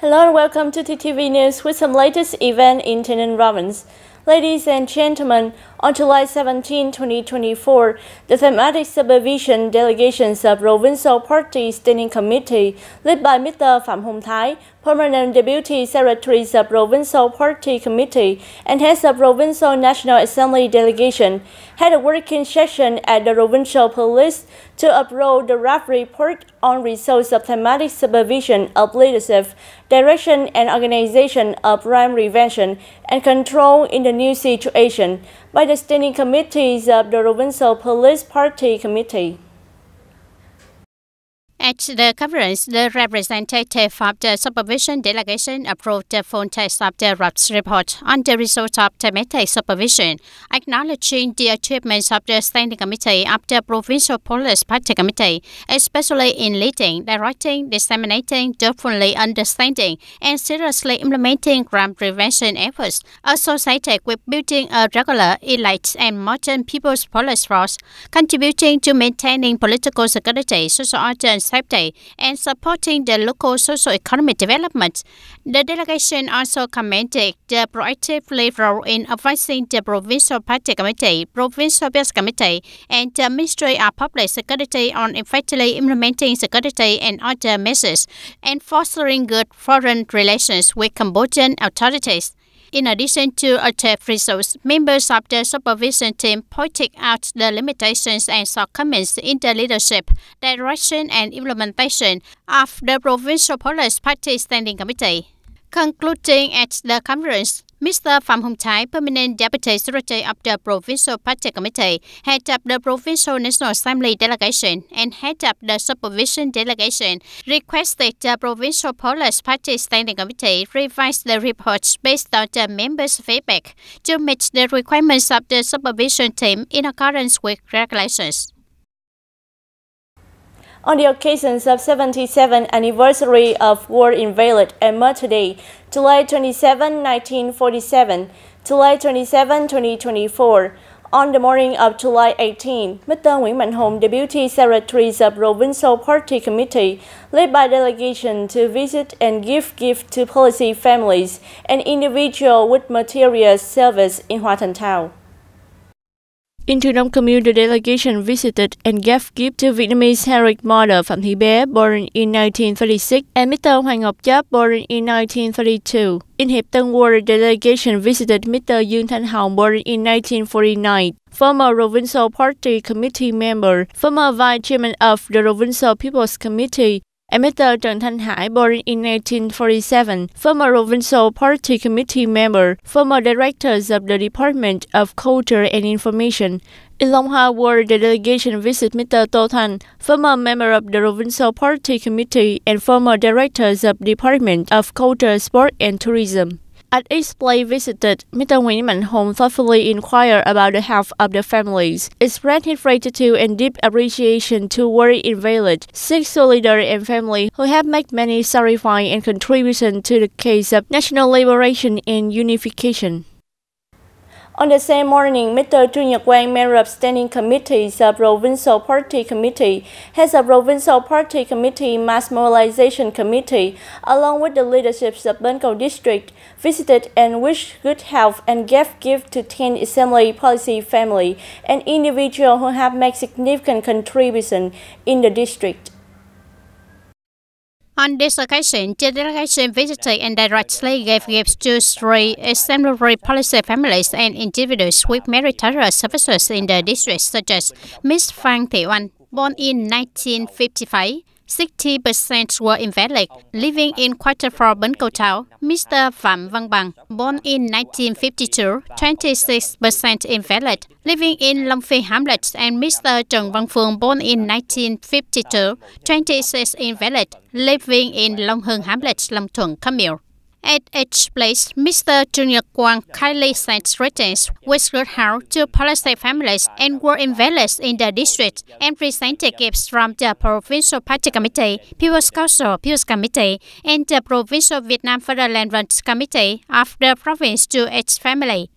Hello and welcome to TTV News with some latest event in TayNinhTV. Ladies and gentlemen, on July 17, 2024, the thematic supervision delegations of Provincial Party Standing Committee, led by Mr. Phạm Hồng Thái, Permanent Deputy Secretaries of Provincial Party Committee and Heads of Provincial National Assembly Delegation, had a working session at the Provincial Police to upload the draft report on results of thematic supervision of leadership, direction and organization of crime prevention and control in the new situation by the standing committees of the Provincial Police Party Committee. At the conference, the representative of the supervision delegation approved the full text of the draft report on the results of thematic supervision, acknowledging the achievements of the standing committee of the Provincial Police Party Committee, especially in leading, directing, disseminating, thoroughly understanding, and seriously implementing crime prevention efforts associated with building a regular, elite, and modern people's police force, contributing to maintaining political security, social order, and safety, and supporting the local socio-economic development. The delegation also commended the proactive role in advising the Provincial Party Committee, Provincial Peace Committee, and the Ministry of Public Security on effectively implementing security and other measures, and fostering good foreign relations with Cambodian authorities. In addition to achieved results, members of the supervision team pointed out the limitations and shortcomings in the leadership, direction and implementation of the Provincial Police Party Standing Committee. Concluding at the conference, Mr. Phạm Hồng Thái, Permanent Deputy Secretary of the Provincial Party Committee, Head of the Provincial National Assembly Delegation, and Head of the Supervision Delegation, requested the Provincial Police Party Standing Committee revise the reports based on the members' feedback to meet the requirements of the supervision team in accordance with regulations. On the occasions of 77th anniversary of War Invalid and Murder Day, July 27, 1947, July 27, 2024, on the morning of July 18, Mr. Nguyễn Mạnh Hùng, Deputy Secretaries of Provincial Party Committee, led by delegation to visit and give gift to policy families and individuals with material service in Hoa Thành Town. In Thu Đông Commune, the delegation visited and gave gift to Vietnamese Heritage Mother Phạm Thị Bé, born in 1936, and Mr. Hoàng Ngọc Chấp, born in 1932. In Hiệp Tân Ward, the delegation visited Mr. Dương Thanh Hồng, born in 1949, former Provincial Party Committee member, former Vice Chairman of the Provincial People's Committee, and Mr. Trần Thanh Hải, born in 1947, former Provincial Party Committee member, former Directors of the Department of Culture and Information. In Long Hoa Ward, the delegation visited Mr. Tô Thanh, former member of the Provincial Party Committee and former Directors of the Department of Culture, Sport and Tourism. At each place visited, Mr. Nguyễn Mạnh Hùng thoughtfully inquired about the health of the families, expressed his gratitude and deep appreciation to War Invalid, sick soldiers and families who have made many sacrifices and contributions to the cause of national liberation and unification. On the same morning, Mr. Trương Nhật Quang, member of standing committees of Provincial Party Committee, heads of Provincial Party Committee Mass Mobilization Committee, along with the leaderships of Bến Cầu District, visited and wished good health and gave gift to 10 Assembly policy family and individuals who have made significant contributions in the district. On this occasion, the delegation visited and directly gave gifts to 3 exemplary policy families and individuals with meritorious services in the district, such as Miss Phan Thị Oanh, born in 1955. 60% were invalid, living in Quarter 4 Bến Cầu Town. Mr. Phạm Văn Bằng, born in 1952, 26% invalid, living in Long Phi Hamlets, and Mr. Trần Văn Phương, born in 1952, 26 invalid, living in Long Hưng Hamlets, Long Thuận Commune. At each place, Mr. Trương Nhật Quang kindly sent greetings with good health to policy families and war invalids in the district and presented gifts from the Provincial Party Committee, People's Council, People's Committee, and the Provincial Vietnam Fatherland Committee of the province to its family.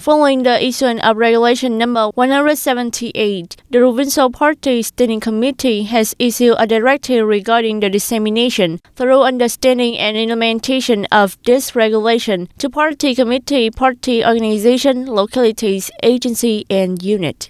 Following the issuance of Regulation number 178, the Provincial Party Standing Committee has issued a directive regarding the dissemination, thorough understanding and implementation of this regulation to party committee, party organization, localities, agency, and unit.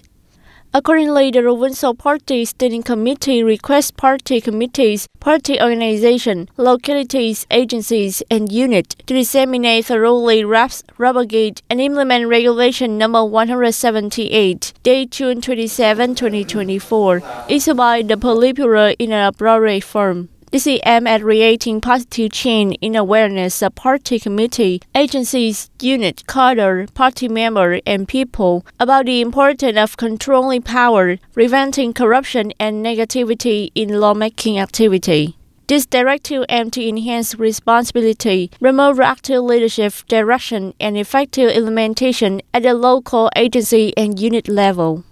Accordingly, the Provincial Party Standing Committee requests party committees, party organization, localities, agencies, and unit to disseminate thoroughly, propagate, and implement Regulation number 178, date June 27, 2024, issued by the Politburo in an appropriate form. This is aimed at creating positive change in awareness of party committee, agencies, unit, cadre, party member, and people about the importance of controlling power, preventing corruption and negativity in lawmaking activity. This directive aims to enhance responsibility, promote active leadership, direction, and effective implementation at the local agency and unit level.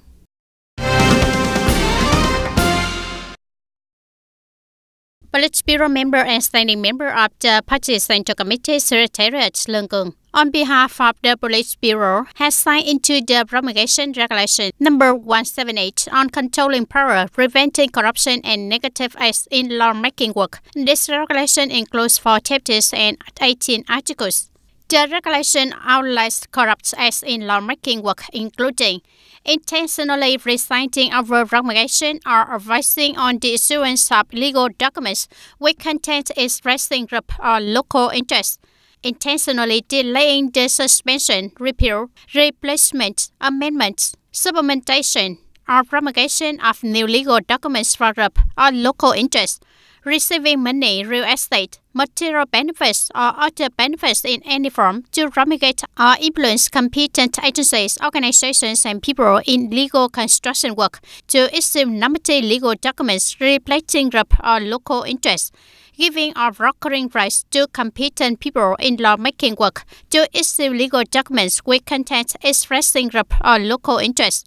Politburo member and standing member of the Party Central Committee Secretariat Leung Keung, on behalf of the Politburo, has signed into the promulgation regulation number 178 on controlling power, preventing corruption and negative acts in lawmaking work. This regulation includes 4 chapters and 18 articles. The regulation outlines corrupt acts in lawmaking work, including intentionally reciting over promulgation or advising on the issuance of legal documents with content expressing group or local interests, intentionally delaying the suspension, repeal, replacement, amendment, supplementation, or promulgation of new legal documents for group or local interests, receiving money, real estate, material benefits, or other benefits in any form to promulgate or influence competent agencies, organizations, and people in legal construction work to issue normative legal documents reflecting group or local interests, giving or brokering rights to competent people in lawmaking work to issue legal documents with content expressing group or local interests,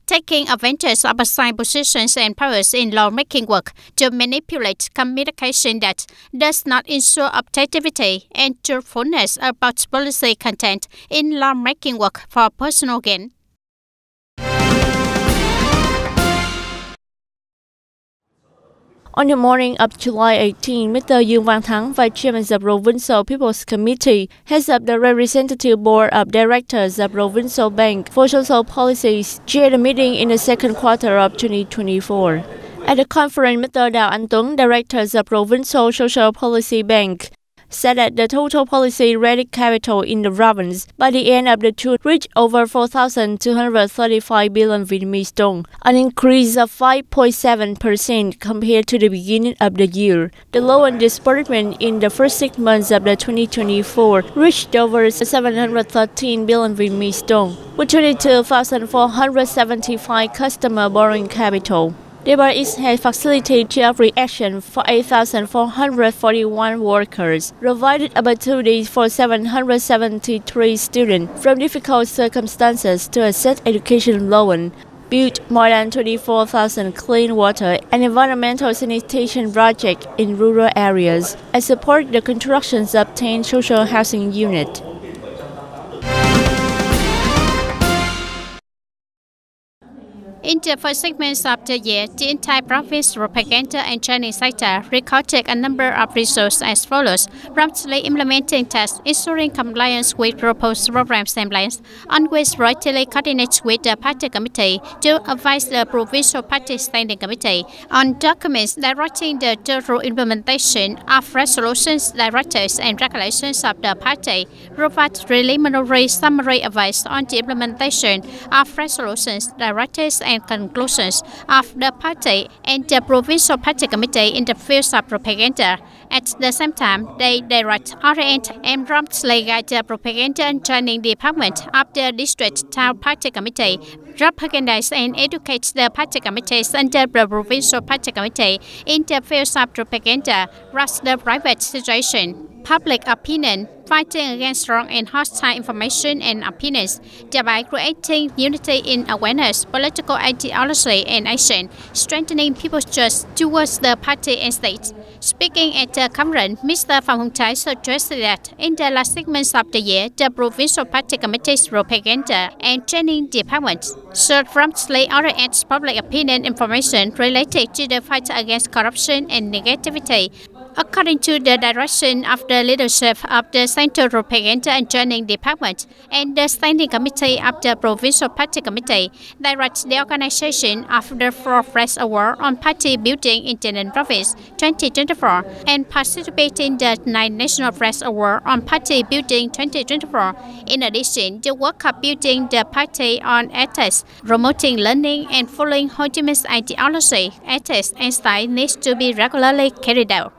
taking advantage of assigned positions and powers in lawmaking work to manipulate communication that does not ensure objectivity and truthfulness about policy content in lawmaking work for personal gain. On the morning of July 18, Mr. Yoon Van Thang, Vice Chairman of the Provincial People's Committee, heads up the Representative Board of Directors of Provincial Bank for Social Policies, chaired a meeting in the second quarter of 2024. At the conference, Mr. Dao Anh Tuấn, Director of Provincial Social Policy Bank, said that the total policy rated capital in the province by the end of the June reached over 4,235 billion Vietnamese dong, an increase of 5.7% compared to the beginning of the year. The loan disbursement in the first 6 months of the 2024 reached over 713 billion Vietnamese dong, with 22,475 customer borrowing capital. Thereby, it has facilitated job reaction for 8,441 workers, provided opportunities for 773 students from difficult circumstances to access education loan, built more than 24,000 clean water and environmental sanitation projects in rural areas, and support the construction of 10 social housing units. In the first 6 months of the year, the entire province propaganda and training sector recorded a number of results as follows: promptly implementing tasks, ensuring compliance with proposed programs and plans, always rightly coordinate with the party committee to advise the Provincial Party Standing Committee on documents directing the thorough implementation of resolutions, directives, and regulations of the party, provide preliminary summary advice on the implementation of resolutions, directives, and conclusions of the party and the Provincial Party Committee in the field of propaganda. At the same time, they direct, orient, and promptly guide the propaganda and training department of the district town party committee, propagandize and educate the party committees under the Provincial Party Committee in the field of propaganda, rush the private situation, public opinion, fighting against wrong and hostile information and opinions, thereby creating unity in awareness, political ideology, and action, strengthening people's trust towards the party and state. Speaking at the conference, Mr. Phạm Hồng Thái suggested that in the last segments of the year, the Provincial Party Committee's propaganda and training department should promptly orient public opinion information related to the fight against corruption and negativity, according to the direction of the leadership of the Central Propaganda and Training Department and the Standing Committee of the Provincial Party Committee. Direct the organization of the 4th Press Award on Party Building in TayNinhTV Province 2024 and participate in the 9th National Press Award on Party Building 2024. In addition, the work of building the party on ethics, promoting learning and following Ho Chi Minh's ideology, ethics and style needs to be regularly carried out.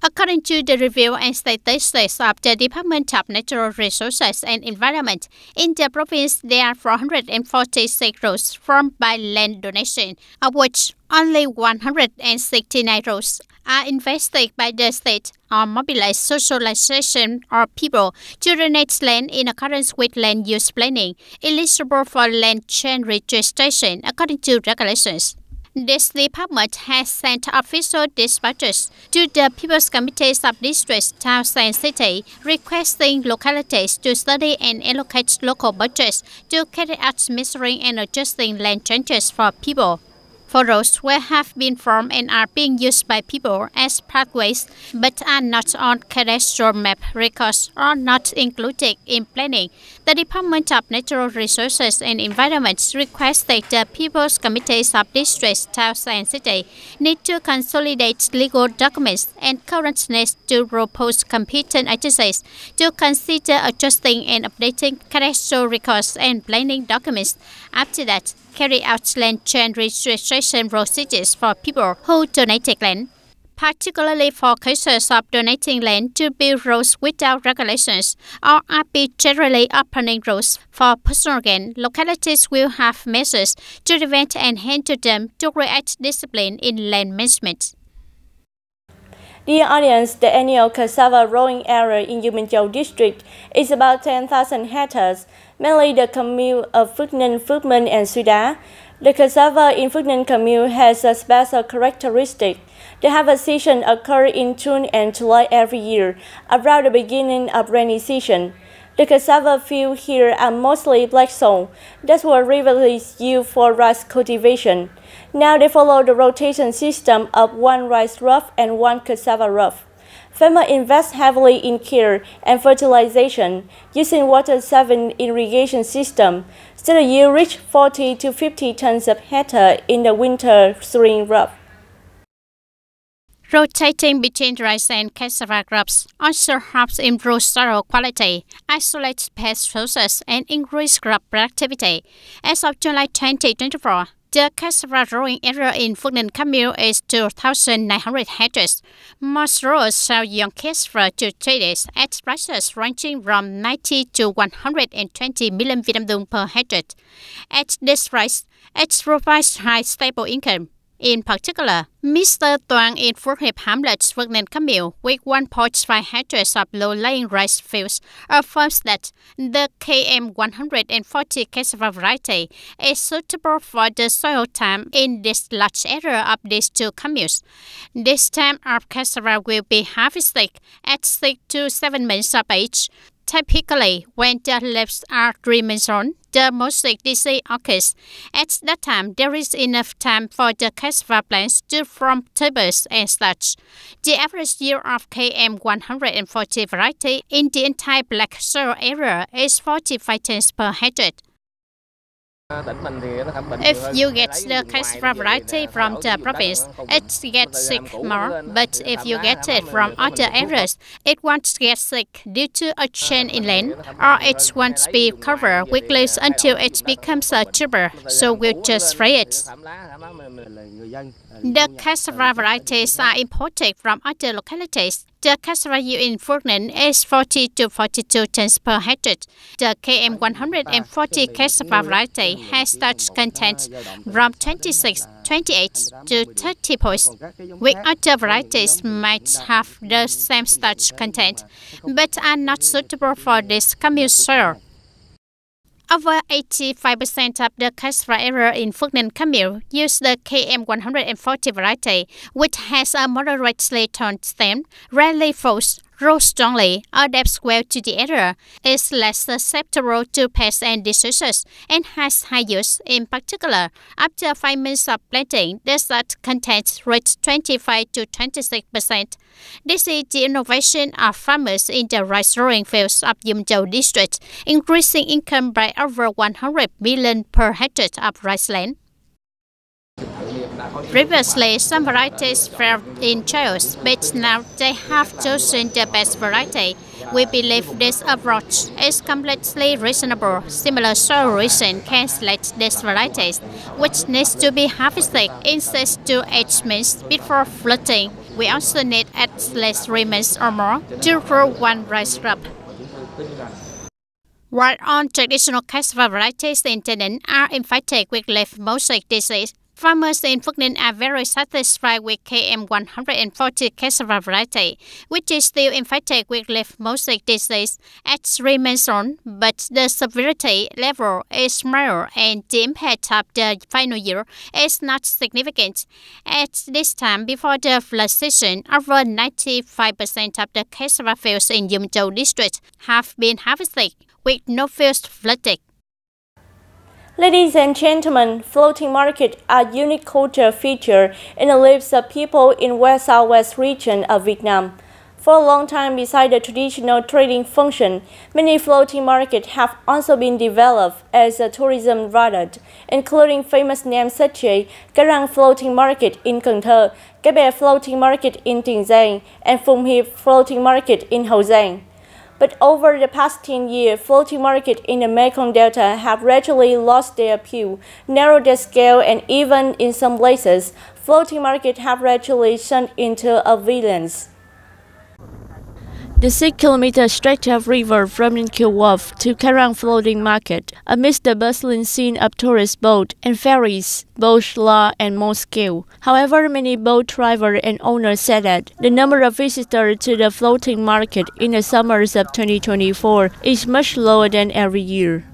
According to the review and statistics of the Department of Natural Resources and Environment, in the province there are 446 roads formed by land donation, of which only 169 roads are invested by the state or mobilized socialization or people to donate land in accordance with land use planning, eligible for land change registration according to regulations. This department has sent official dispatches to the People's Committees of districts, towns and cities, requesting localities to study and allocate local budgets to carry out measuring and adjusting land changes for people. For roads where have been formed and are being used by people as pathways but are not on cadastral map records or not included in planning, the Department of Natural Resources and Environment requests that the People's Committees of districts, towns and cities need to consolidate legal documents and currentness to propose competent agencies to consider adjusting and updating cadastral records and planning documents. After that, carry out land change registration procedures for people who donated land, particularly for cases of donating land to build roads without regulations or arbitrarily opening roads for personal gain. Localities will have measures to prevent and handle them to create discipline in land management. Dear audience, the annual cassava growing area in U Minh Châu district is about 10,000 hectares, mainly the commune of Phước Ninh, Phước Minh, and Suy Đá. The cassava in Phước Ninh commune has a special characteristic. The harvest season occurs in June and July every year, around the beginning of rainy season. The cassava fields here are mostly black soil that were previously used for rice cultivation. Now they follow the rotation system of one rice row and one cassava row. Farmers invest heavily in care and fertilization, using water-saving irrigation system, so the yield reach 40 to 50 tons per hectare in the winter spring crop. Rotating between rice and cassava crops also helps improve soil quality, isolate pest sources, and increase crop productivity. As of July 2024, the cassava growing area in Phước Ninh commune is 2,900 hectares. Most growers sell young cassava to traders at prices ranging from 90 to 120 million Vietnam dong per hectare. At this price, it provides high stable income. In particular, Mr. Toàn in Phước Hiệp Hamlet, Phước Ninh commune, with 1.5 hectares of low-lying rice fields, affirms that the KM140 cassava variety is suitable for the soil type in this large area of these two communes. This type of cassava will be harvested at 6 to 7 months of age. Typically, when the leaves are 3 months on, the mosaic disease occurs. At that time, there is enough time for the cassava plants to form tubers and starch. The average yield of KM140 variety in the entire black soil area is 45 tons per hectare. If you get the cassava variety from the province, it gets sick more, but if you get it from other areas, it won't get sick due to a change in land, or it won't be covered with leaves until it becomes a tuber, so we'll just spray it. The cassava varieties are imported from other localities. The cassava yield in Phước Ninh is 40 to 42 tons per hectare. The KM140 cassava variety has starch content from 26 28 to 30 points, with other varieties might have the same starch content, but are not suitable for this commune soil. Over 85% of the cassava area in Phước Ninh commune use the KM140 variety, which has a moderately toned stem, rarely falls, grows strongly, adapts well to the area, is less susceptible to pests and diseases, and has high yields. In particular, after 5 months of planting, the starch content reached 25 to 26%. This is the innovation of farmers in the rice growing fields of Dum Châu district, increasing income by over 100 million per hectare of rice land. Previously, some varieties failed in trials, but now they have chosen the best variety. We believe this approach is completely reasonable. Similar soil region can select these varieties, which needs to be harvested in 6 to 8 months before fruiting. We also need at least 3 months or more to grow one rice crop. While all traditional cassava varieties in TayNinhTV are infected with leaf mosaic disease, farmers in Phước Ninh are very satisfied with KM140 cassava variety, which is still infected with leaf mosaic disease at 3 months on, but the severity level is mild and the impact of the final year is not significant. At this time before the flood season, over 95% of the cassava fields in Dum Châu district have been harvested, with no fields flooded. Ladies and gentlemen, floating market are a unique culture feature in the lives of people in West Southwest region of Vietnam. For a long time, beside the traditional trading function, many floating markets have also been developed as a tourism route, including famous names such as Cái Răng Floating Market in Cần Thơ, Cái Bè Floating Market in Tiền Giang, and Phùng Hiệp Floating Market in Hậu Giang. But over the past 10 years, floating markets in the Mekong Delta have gradually lost their appeal, narrowed their scale, and even in some places, floating markets have gradually sunk into oblivion. The 6-kilometer stretch of river from Ninh Wharf to Cái Răng Floating Market, amidst the bustling scene of tourist boats and ferries, both large and small scale. However, many boat drivers and owners said that the number of visitors to the floating market in the summers of 2024 is much lower than every year.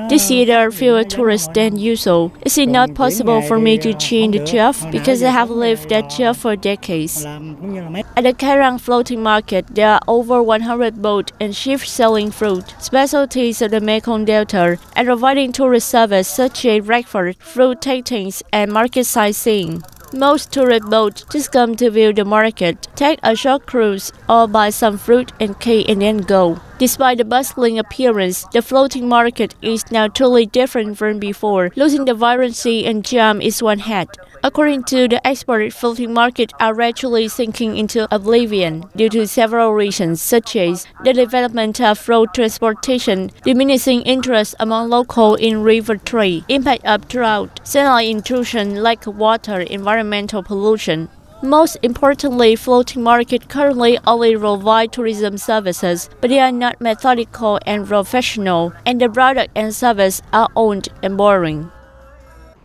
This year there are fewer tourists than usual. Is it not possible for me to change the job because I have lived that job for decades? At the Cái Răng Floating Market, there are over 100 boats and ships selling fruit, specialties of the Mekong Delta, and providing tourist service such as breakfast, fruit tastings, and market sightseeing. Most tourist boats just come to view the market, take a short cruise, or buy some fruit and cake and then go. Despite the bustling appearance, the floating market is now totally different from before, losing the vibrancy and charm it once had. According to the expert, floating markets are gradually sinking into oblivion due to several reasons, such as the development of road transportation, diminishing interest among locals in river trade, impact of drought, sunlight intrusion, lack of water, environmental pollution. Most importantly, floating markets currently only provide tourism services, but they are not methodical and professional, and the product and service are old and boring.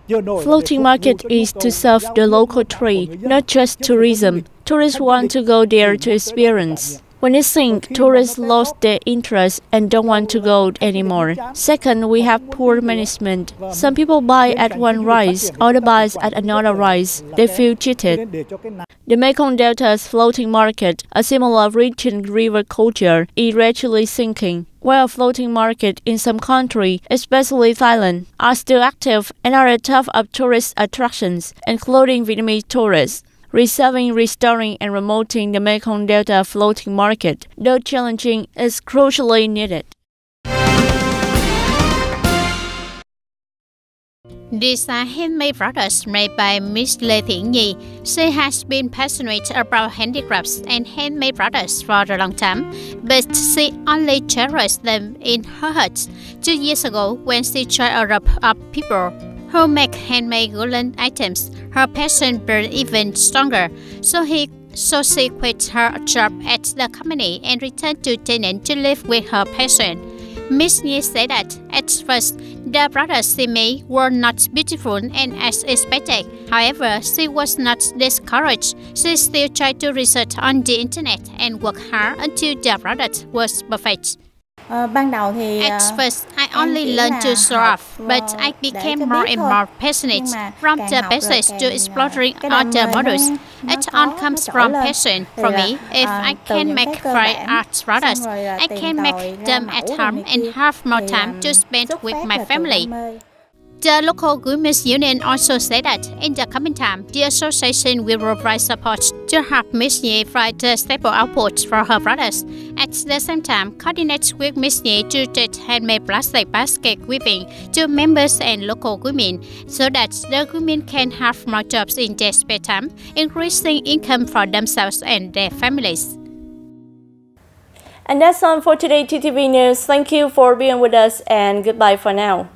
Floating market is to serve the local trade, not just tourism. Tourists want to go there to experience. When it sinks, tourists lost their interest and don't want to go anymore. Second, we have poor management. Some people buy at one rice, others buy at another rice. They feel cheated. The Mekong Delta's floating market, a similar rich river culture, is gradually sinking, while floating markets in some countries, especially Thailand, are still active and are a top of tourist attractions, including Vietnamese tourists. Reserving, restoring, and promoting the Mekong Delta floating market, though challenging, is crucially needed. These are handmade products made by Miss Lê Thị Nhi. She has been passionate about handicrafts and handmade products for a long time, but she only cherished them in her heart. 2 years ago, when she joined a group of people who make handmade woolen items, her passion burned even stronger. So she quit her job at the company and returned to TayNinhTV to live with her passion. Miss Nhi said that at first The brothers Simi were not beautiful and as expected. However, she was not discouraged. She still tried to research on the internet and work hard until the product was perfect. At first, I only learned to sew off, but I became more and more passionate from the basics to exploring other models. It all comes from passion for me. If I can make fine art products, I can make them at home and have more time to spend with my family. The local women's union also said that in the coming time, the association will provide support to help Miss Ye find the stable output for her products. At the same time, coordinate with Miss Ye to trade handmade plastic basket weaving to members and local women so that the women can have more jobs in their spare time, increasing income for themselves and their families. And that's all for today, TTV News. Thank you for being with us and goodbye for now.